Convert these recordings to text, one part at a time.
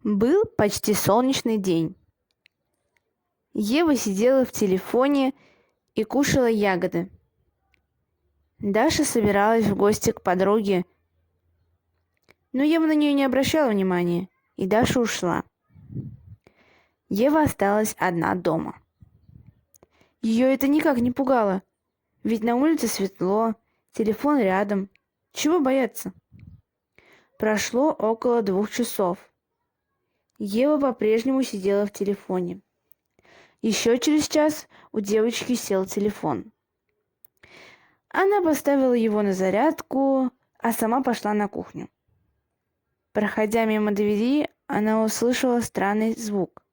Был почти солнечный день. Ева сидела в телефоне и кушала ягоды. Даша собиралась в гости к подруге, но Ева на нее не обращала внимания, и Даша ушла. Ева осталась одна дома. Ее это никак не пугало, ведь на улице светло, телефон рядом. Чего бояться? Прошло около 2 часов. Ева по-прежнему сидела в телефоне. Еще через час у девочки сел телефон. Она поставила его на зарядку, а сама пошла на кухню. Проходя мимо двери, она услышала странный звук.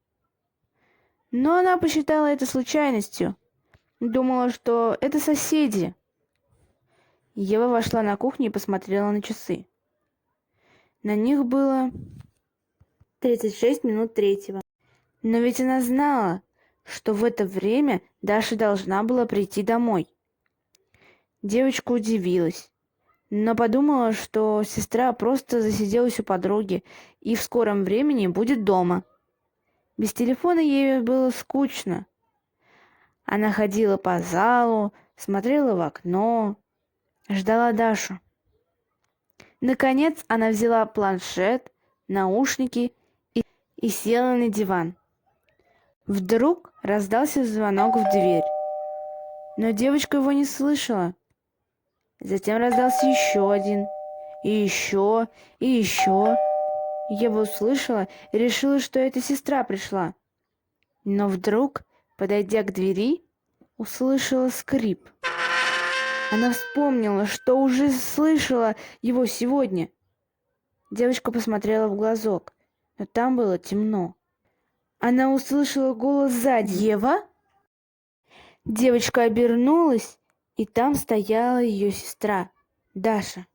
Но она посчитала это случайностью. Думала, что это соседи. Ева вошла на кухню и посмотрела на часы. На них было 36 минут третьего. Но ведь она знала, что в это время Даша должна была прийти домой. Девочка удивилась, но подумала, что сестра просто засиделась у подруги и в скором времени будет дома. Без телефона ей было скучно. Она ходила по залу, смотрела в окно, ждала Дашу. Наконец она взяла планшет, наушники и села на диван. Вдруг раздался звонок в дверь, но девочка его не слышала. Затем раздался еще один, и еще, и еще. Ева услышала и решила, что это сестра пришла. Но вдруг, подойдя к двери, услышала скрип. Она вспомнила, что уже слышала его сегодня. Девочка посмотрела в глазок, но там было темно. Она услышала голос сзади. «Ева?» Девочка обернулась, и там стояла ее сестра, Даша.